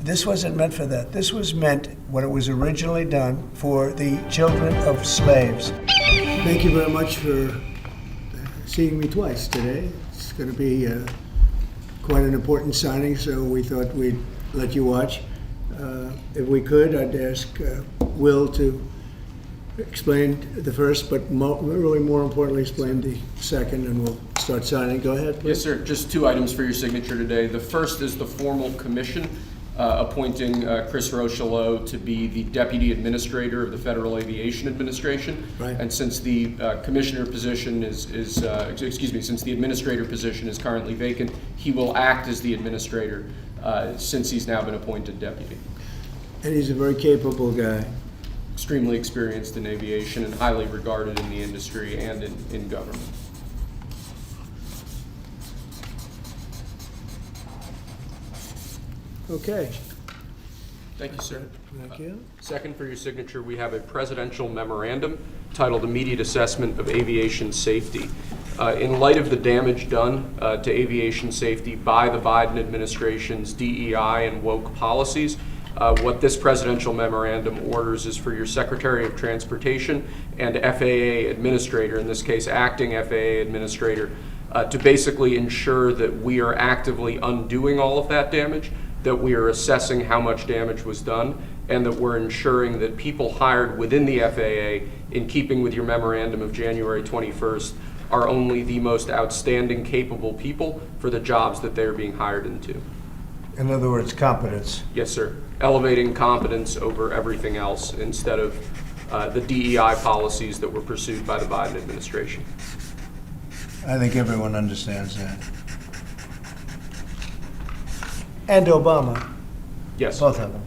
This wasn't meant for that. This was meant, when it was originally done, for the children of slaves. Thank you very much for seeing me twice today. It's going to be quite an important signing, so we thought we'd let you watch. If we could, I'd ask Will to explain the first, but really more importantly, explain the second, and we'll start signing. Go ahead, please. Yes, sir. Just 2 items for your signature today. The first is the formal commission appointing Chris Rochelot to be the Deputy Administrator of the Federal Aviation Administration. Right. And since the commissioner position since the administrator position is currently vacant, he will act as the administrator since he's now been appointed deputy. And he's a very capable guy. Extremely experienced in aviation and highly regarded in the industry and in government. Okay. Thank you, sir. Thank you. Second, for your signature, we have a presidential memorandum titled Immediate Assessment of Aviation Safety. In light of the damage done to aviation safety by the Biden administration's DEI and woke policies, what this presidential memorandum orders is for your Secretary of Transportation and FAA Administrator, in this case acting FAA Administrator, to basically ensure that we are actively undoing all of that damage, that we are assessing how much damage was done, and that we're ensuring that people hired within the FAA, in keeping with your memorandum of January 21st, are only the most outstanding, capable people for the jobs that they're being hired into. In other words, competence. Yes, sir. Elevating competence over everything else instead of the DEI policies that were pursued by the Biden administration. I think everyone understands that. And Obama. Yes. Both of them.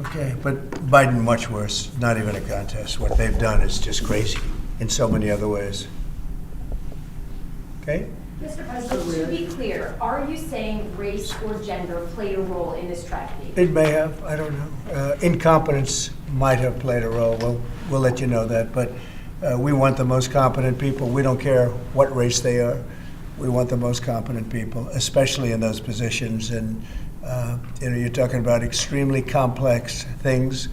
Okay, but Biden much worse. Not even a contest. What they've done is just crazy in so many other ways. Okay? Mr. President, to be clear, are you saying race or gender played a role in this tragedy? It may have. I don't know. Incompetence might have played a role. We'll let you know that. But we want the most competent people. We don't care what race they are. We want the most competent people, especially in those positions. And you're talking about extremely complex things.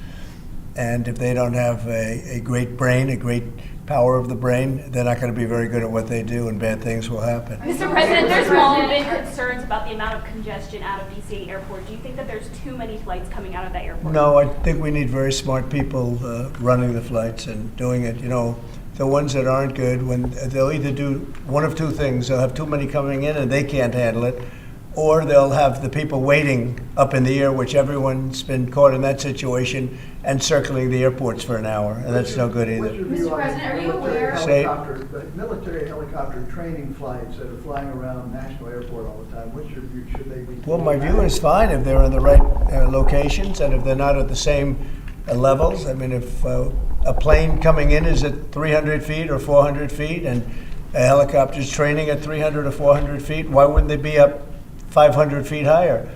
And if they don't have a great brain, a great power of the brain, they're not going to be very good at what they do, and bad things will happen. Mr. President, there's long been concerns about the amount of congestion out of DC Airport. Do you think that there's too many flights coming out of that airport? No, I think we need very smart people running the flights and doing it. You know, the ones that aren't good, when they'll either do one of two things: they'll have too many coming in and they can't handle it, or they'll have the people waiting up in the air, which everyone's been caught in that situation, and circling the airports for an hour, and that's no good either. Mr. President, are you aware? Military helicopter training flights that are flying around National Airport all the time, what's your view? Should they be? Well, my view is fine if they're in the right locations and if they're not at the same levels. I mean, if a plane coming in is at 300 feet or 400 feet and a helicopter's training at 300 or 400 feet, why wouldn't they be up 500 feet higher?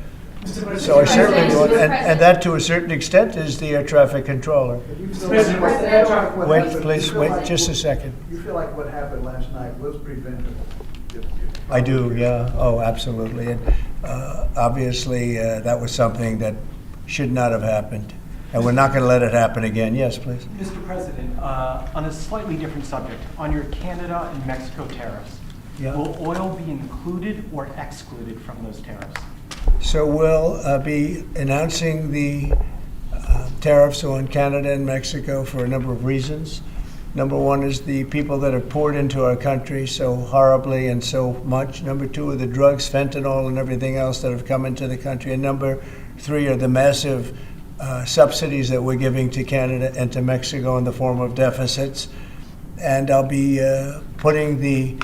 So I certainly would, and that to a certain extent is the air traffic controller. Wait, please, wait just a second. You feel like what happened last night was preventable? I do, yeah. Oh, absolutely. And obviously, that was something that should not have happened. And we're not going to let it happen again. Yes, please. Mr. President, on a slightly different subject, on your Canada and Mexico tariffs, Yeah. will oil be included or excluded from those tariffs? So we'll be announcing the tariffs on Canada and Mexico for a number of reasons. Number one is the people that have poured into our country so horribly and so much. Number two are the drugs, fentanyl, and everything else that have come into the country. And number three are the massive subsidies that we're giving to Canada and to Mexico in the form of deficits. And I'll be putting the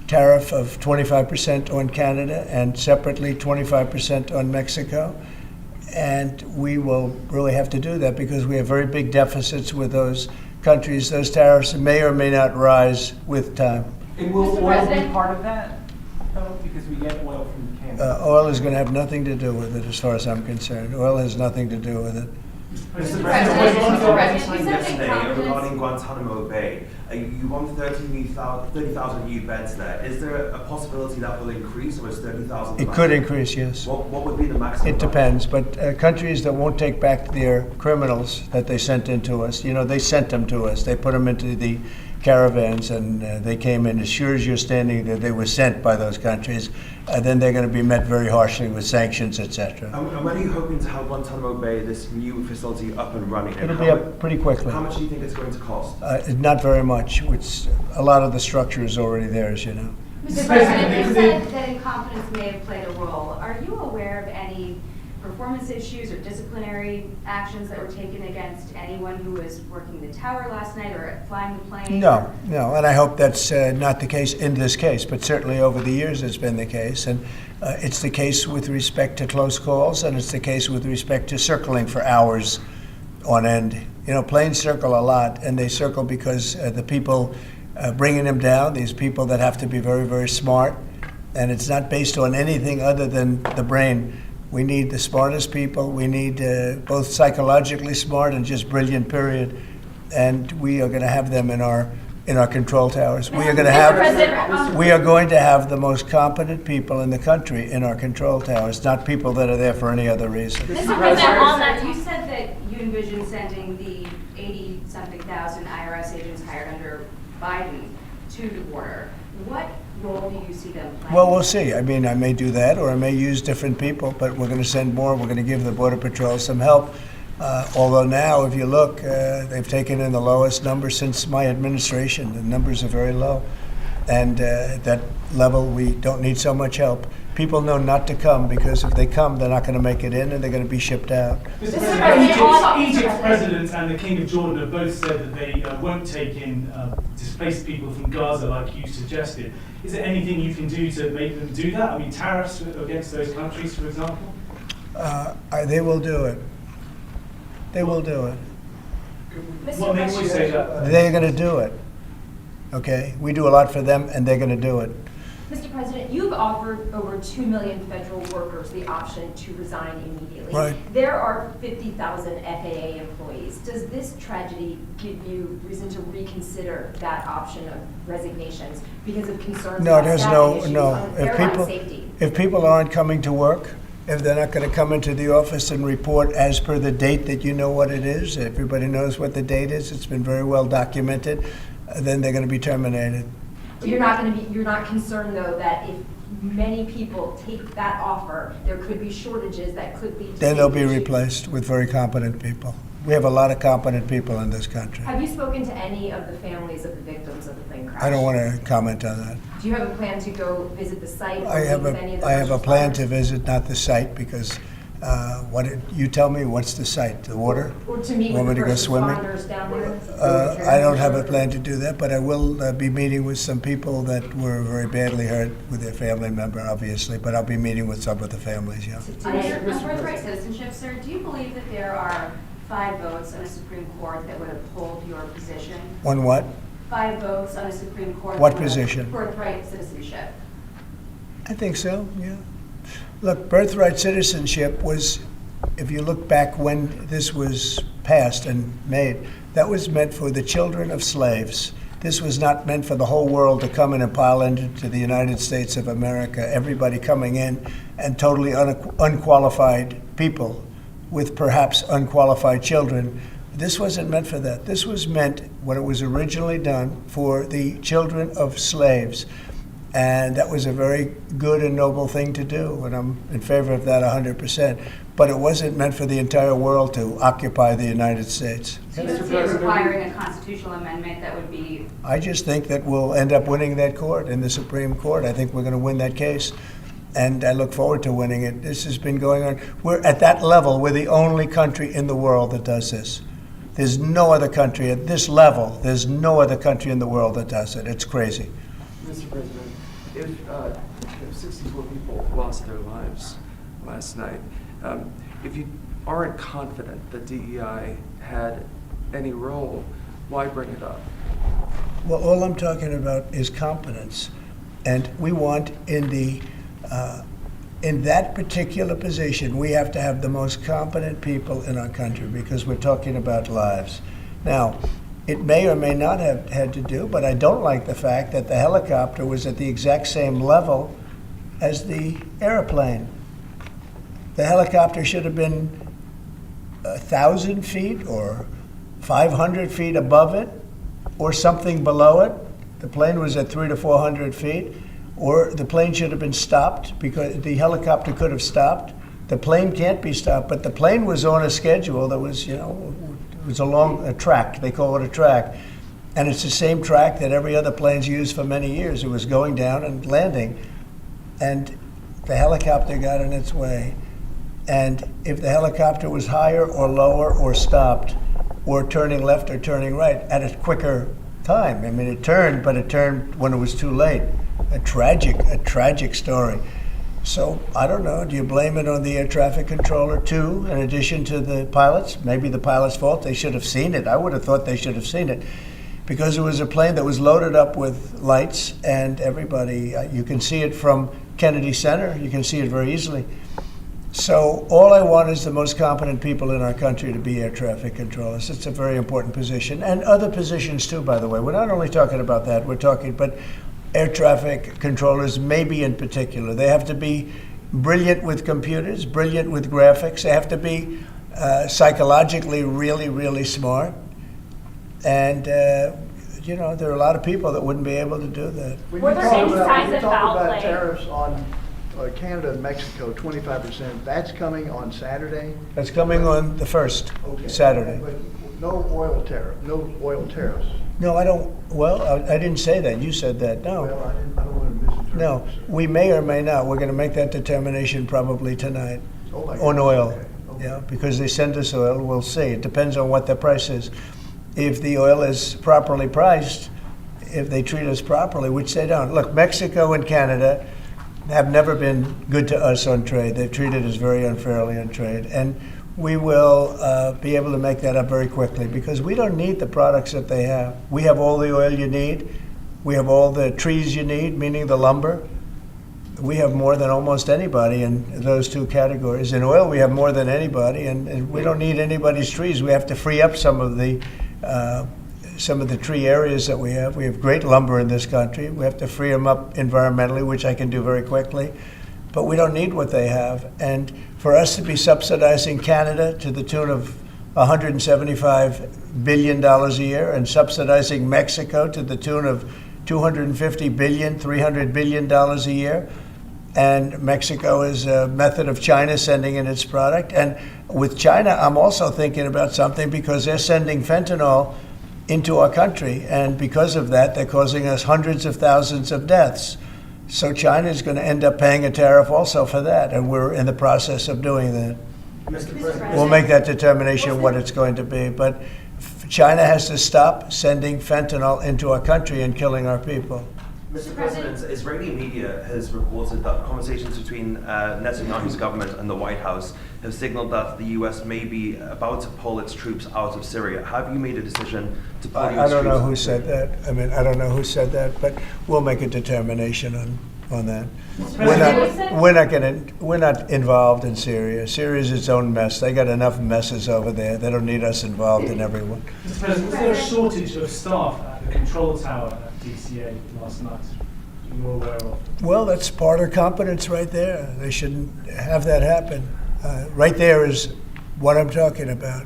tariff of 25% on Canada and separately 25% on Mexico. And we will really have to do that because we have very big deficits with those countries. Those tariffs may or may not rise with time. And will Mr. oil President? be part of that? No, because we get oil from Canada. Oil is going to have nothing to do with it as far as I'm concerned. Oil has nothing to do with it. Mr. Mr. President, you said yesterday incompetence. regarding Guantanamo Bay. You want 30,000 new beds there. Is there a possibility that will increase, or is 30,000? It could increase, yes. What would be the maximum? It depends, but countries that won't take back their criminals that they sent into us, they sent them to us. They put them into the caravans, and they came in. As sure as you're standing there, they were sent by those countries. Then they're going to be met very harshly with sanctions, etc. And when are you hoping to have Guantanamo Bay, this new facility, up and running? And It'll be up pretty quickly. How much do you think it's going to cost? Not very much. A lot of the structure is already there, as you know. Mr. President, you said that incompetence may have played a role. Are you aware of any performance issues or disciplinary actions that were taken against anyone who was working the tower last night or flying the plane? No, and I hope that's not the case in this case, but certainly over the years it's been the case. And it's the case with respect to close calls, and it's the case with respect to circling for hours on end. Planes circle a lot, and they circle because the people bringing them down, these people that have to be very, very smart, and it's not based on anything other than the brain. We need the smartest people. We need both psychologically smart and just brilliant, period. And we are going to have them in our control towers. We are going to have the most competent people in the country in our control towers, not people that are there for any other reason. Mr. President, on that, you said that you envision sending the 80-something thousand IRS agents hired under Biden to the border. What role do you see them playing? Well, we'll see. I may do that, or I may use different people, but we're going to send more. We're going to give the Border Patrol some help. Although now, if you look, they've taken in the lowest number since my administration. The numbers are very low. And at that level, we don't need so much help. People know not to come, because if they come, they're not going to make it in, and they're going to be shipped out. Mr. President, Egypt's president and the King of Jordan have both said that they won't take in displaced people from Gaza like you suggested. Is there anything you can do to make them do that? Tariffs against those countries, for example? They will do it. They will do it. What makes you say that? They're going to do it. Okay? We do a lot for them, and they're going to do it. Mr. President, you've offered over 2 million federal workers the option to resign immediately. Right. There are 50,000 FAA employees. Does this tragedy give you reason to reconsider that option of resignations because of concerns No, about there's staffing issues no. on airline safety? If people aren't coming to work, if they're not going to come into the office and report as per the date that you know what it is, everybody knows what the date is, it's been very well documented, then they're going to be terminated. You're not concerned though that if many people take that offer, there could be shortages that could lead to Then they'll be issues? replaced with very competent people. We have a lot of competent people in this country. Have you spoken to any of the families of the victims of the plane crash? I don't want to comment on that. Do you have a plan to go visit the site? Or I have meet with any of the a first plan to responders? visit, not the site, because you tell me, what's the site? The water? Or to meet Want with me the to go first swimming? responders down there? I don't have a plan to do that, but I will be meeting with some people that were very badly hurt with their family member, obviously, but I'll be meeting with some of the families, yeah. On your birthright citizenship, sir, do you believe that there are 5 votes on a Supreme Court that would uphold your position? On what? 5 votes on a Supreme Court. What that would- position? Birthright citizenship. I think so, yeah. Look, birthright citizenship was, if you look back when this was passed and made, that was meant for the children of slaves. This was not meant for the whole world to come in and pile into the United States of America, everybody coming in, and totally unqualified people with perhaps unqualified children. This wasn't meant for that. This was meant, when it was originally done, for the children of slaves. And that was a very good and noble thing to do, and I'm in favor of that 100%. But it wasn't meant for the entire world to occupy the United States. So you don't see it requiring a constitutional amendment that would be... I just think that we'll end up winning that court in the Supreme Court. I think we're going to win that case, and I look forward to winning it. This has been going on. We're at that level. We're the only country in the world that does this. There's no other country at this level. There's no other country in the world that does it. It's crazy. Mr. President, if 64 people lost their lives last night, if you aren't confident that DEI had any role, why bring it up? Well, all I'm talking about is competence. And we want in the in that particular position, we have to have the most competent people in our country because we're talking about lives. Now, it may or may not have had to do, but I don't like the fact that the helicopter was at the exact same level as the airplane. The helicopter should have been 1,000 feet or 500 feet above it or something below it. The plane was at 300 to 400 feet. Or the plane should have been stopped because the helicopter could have stopped. The plane can't be stopped, but the plane was on a schedule that was, it was along a track. They call it a track. And it's the same track that every other plane's used for many years. It was going down and landing. And the helicopter got in its way. And if the helicopter was higher or lower or stopped or turning left or turning right at a quicker time, I mean, it turned, but it turned when it was too late. A tragic story. So I don't know, do you blame it on the air traffic controller too, in addition to the pilots? Maybe the pilot's fault, they should have seen it. I would have thought they should have seen it because it was a plane that was loaded up with lights and everybody, you can see it from Kennedy Center, you can see it very easily. So all I want is the most competent people in our country to be air traffic controllers. It's a very important position, and other positions too, by the way. We're not only talking about that, we're talking, but air traffic controllers, maybe in particular. They have to be brilliant with computers, brilliant with graphics. They have to be psychologically really, really smart. And, there are a lot of people that wouldn't be able to do that. When Were you there talk any about- signs when you of talk foul about play? tariffs on Canada and Mexico, 25%, that's coming on Saturday? That's coming on the 1st, Okay. Saturday. But no oil tariffs. No, I don't, well, I didn't say that. You said that, no. Well, I don't want to misinterpret. No, sir. we may or may not. We're going to make that determination probably tonight Oh, my on goodness. oil. Okay. Yeah, because they send us oil, we'll see. It depends on what the price is. If the oil is properly priced, if they treat us properly, which they don't. Look, Mexico and Canada have never been good to us on trade. They've treated us very unfairly on trade. And we will be able to make that up very quickly because we don't need the products that they have. We have all the oil you need. We have all the trees you need, meaning the lumber. We have more than almost anybody in those two categories. In oil, we have more than anybody, and we don't need anybody's trees. We have to free up some of the tree areas that we have. We have great lumber in this country. We have to free them up environmentally, which I can do very quickly. But we don't need what they have. And for us to be subsidizing Canada to the tune of $175 billion a year and subsidizing Mexico to the tune of $250 billion, $300 billion a year, and Mexico is a method of China sending in its product. And with China, I'm also thinking about something because they're sending fentanyl into our country, and because of that, they're causing us hundreds of thousands of deaths. So China is going to end up paying a tariff also for that, and we're in the process of doing that. Mr. President. We'll make that determination what it's going to be, but China has to stop sending fentanyl into our country and killing our people. Mr. President, Israeli media has reported that conversations between Netanyahu's government and the White House have signaled that the U.S. may be about to pull its troops out of Syria. Have you made a decision to pull your troops? I don't know out who of said Syria? that. I mean, I don't know who said that, but we'll make a determination on that. We're not involved in Syria. Syria is its own mess. They got enough messes over there. They don't need us involved in everyone. Mr. President, was there a shortage of staff at the control tower at DCA last night? You're aware of? Well, that's part of competence right there. They shouldn't have that happen. Right there is what I'm talking about.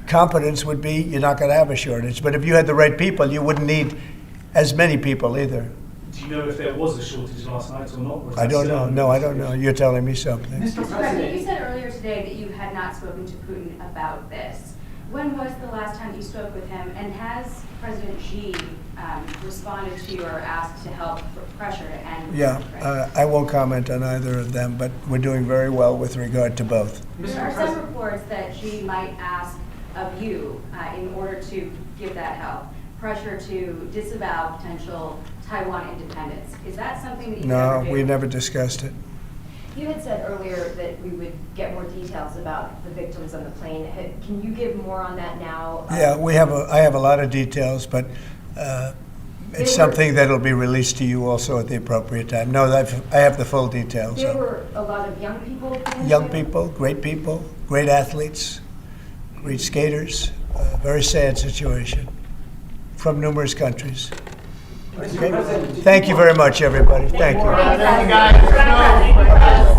Competence would be you're not going to have a shortage. But if you had the right people, you wouldn't need as many people either. Do you know if there was a shortage last night or not? Or is I that don't still know. under No, I don't know. investigation? You're telling me something. Mr. President, you said earlier today that you had not spoken to Putin about this. When was the last time you spoke with him, and has President Xi responded to your ask to help pressure to end Yeah, Ukraine? I won't comment on either of them, but we're doing very well with regard to both. There are some reports that Xi might ask of you, in order to give that help, pressure to disavow potential Taiwan independence. Is that something that you No, ever do? we never discussed it. You had said earlier that we would get more details about the victims on the plane. Can you give more on that now? Yeah, I have a lot of details, but it's something that'll be released to you also at the appropriate time. No, I have the full details. There were a lot of young people. Young people, great athletes, great skaters. Very sad situation from numerous countries. Okay. Thank you very much, everybody. Thank you. Thanks, guys.